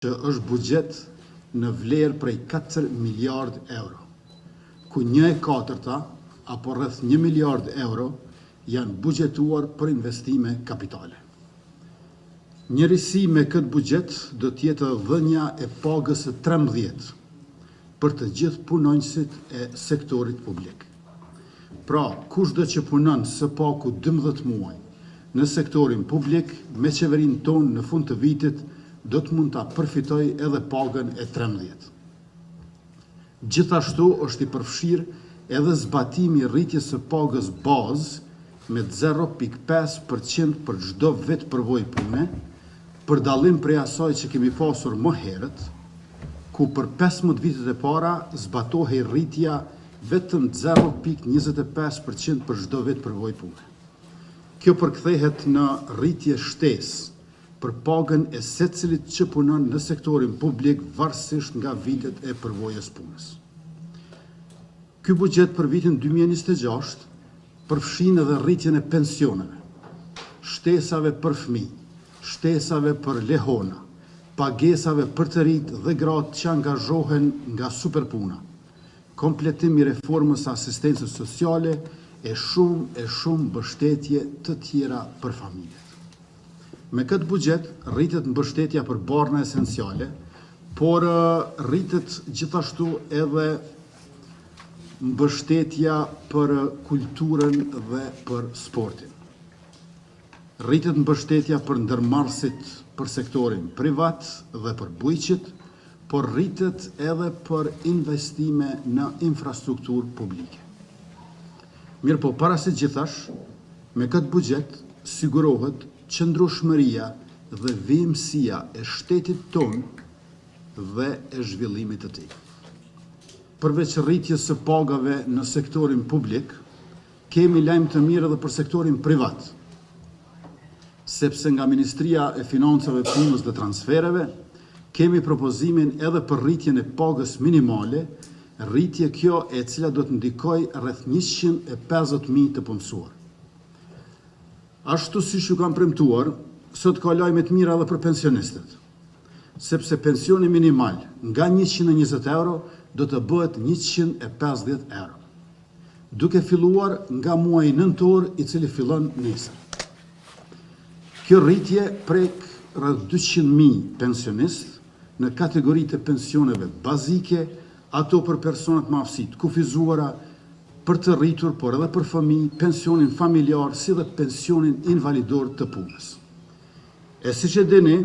që është buxhet në vlerë prej 4 miliard euro, ku 1/4 apo rreth 1 miliard euro janë buxhetuar për investime kapitale. Njërisi me këtë buxhet do t'jetë dhënia e pagës së 13 për të gjithë punonjësit e sektorit publik. Pra, kushdo që punon së paku 12 muaj në sektorin publik me qeverinë tonë në fund të vitit do të mund ta përfitoj edhe pagën e 13. Gjithashtu është i përfshirë edhe zbatimi i rritjes së pagës bazë me 0.5% për çdo vit përvojë pune, për dallim prej asaj që kemi pasur më herët, ku për 15 vitet e para zbatohej rritja vetëm 0.25% për çdo vit përvojë pune. Kjo përkthehet në rritje shtesë për pagën e secilit që punon në sektorin publik varësisht nga vitet e përvojës punës. Ky buxhet për vitin 2026 përfshin edhe rritjen e pensioneve, shtesave për fëmijë, shtesave për lehona, pagesave për të rinjt dhe gratë që angazhohen nga superpuna, kompletim i reformës së asistencës sociale e shumë mbështetje të tjera për familjet. Me këtë buxhet rritet mbështetja për barna esenciale, por rritet gjithashtu edhe mbështetja për kulturën dhe për sportin. Rritet mbështetja për ndërmarrësit për sektorin privat dhe për bujqit, por rritet edhe për investime në infrastrukturë publike. Mirë po, para se gjithash, me këtë buxhet sigurohet qëndrueshmëria dhe vimësia e shtetit tonë dhe e zhvillimit të tij. Përveç rritjes së pagave në sektorin publik, kemi lajm të mirë edhe për sektorin privat, sepse nga Ministria e Financave, Punës dhe Transfereve, kemi propozimin edhe për rritjen e pagës minimale, rritje kjo e cila do të ndikojë rreth 150.000 të punësuar. Ashtu siç ju kam premtuar, sot ka lajme të mira edhe për pensionistët, sepse pensioni minimal nga 120 euro do të bëhet 150 euro, duke filluar nga muaji nëntor i cili fillon nesër. Kjo rritje prek rreth 200.000 pensionistë në kategoritë e pensioneve bazike, ato për personat me aftësi të kufizuara, për të rritur, por edhe për fëmijë, pensionin familjar, si dhe pensionin invalidor të punës. E siç e dini,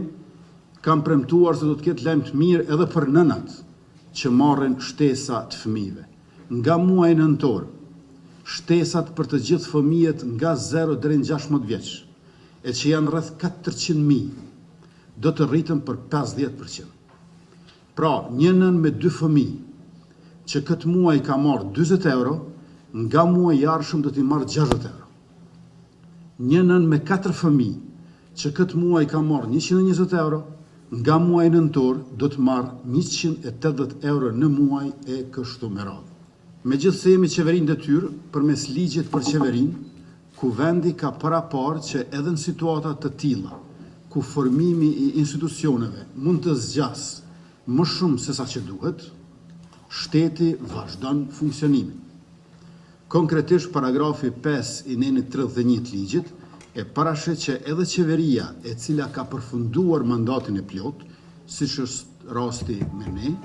kam premtuar se do të ketë lajm të mirë edhe për nënat që marrin shtesa të fëmijëve. Nga muaji nëntor, shtesat për të gjithë fëmijët nga 0 deri në 16 vjeç, e që janë rreth 400.000, do të rriten për 50%. Pra, një nën me 2 fëmijë, që këtë muaj ka marrë 20 euro, nga muaji i ardhshëm do t'i marrë 60 euro. Një nën me 4 fëmijë, që këtë muaj ka marrë 120 euro, nga muaji nëntor do të marrë 180 euro në muaj e kështu me radhë. Megjithëse jemi qeverinë detyrë përmes ligjit për qeverinë, ku vendi ka parapar që edhe në situata të tilla, ku formimi i institucioneve mund të zgjasë më shumë se sa që duhet, shteti vazhdon funksionimin. Konkretisht, paragrafi 5 i nenit 31 të ligjit e parashit që edhe qeveria e cila ka përfunduar mandatin e plot, siç është rasti me ne,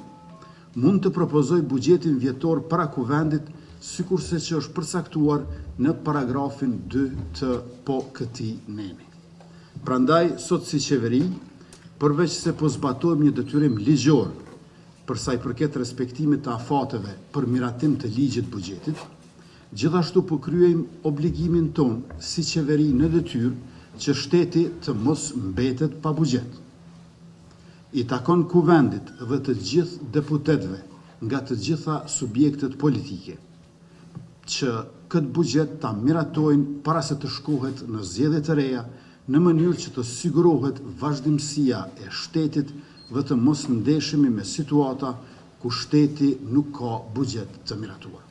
mund të propozoj buxhetin vjetor para kuvendit, sikurse që është përcaktuar në paragrafin 2 të këtij neni. Prandaj, sot si qeveri, përveç se po zbatojmë një detyrim ligjor për sa i përket respektimit të afateve për miratim të ligjit buxhetit, gjithashtu po kryejmë obligimin ton si qeveri në detyrë që shteti të mos mbetet pa buxhet. I takon kuvendit dhe të gjithë deputetëve nga të gjitha subjektet politike që këtë buxhet ta miratojnë para se të shkohet në zgjedhje të reja, në mënyrë që të sigurohet vazhdimësia e shtetit dhe të mos ndeshemi me situata ku shteti nuk ka buxhet të miratuar.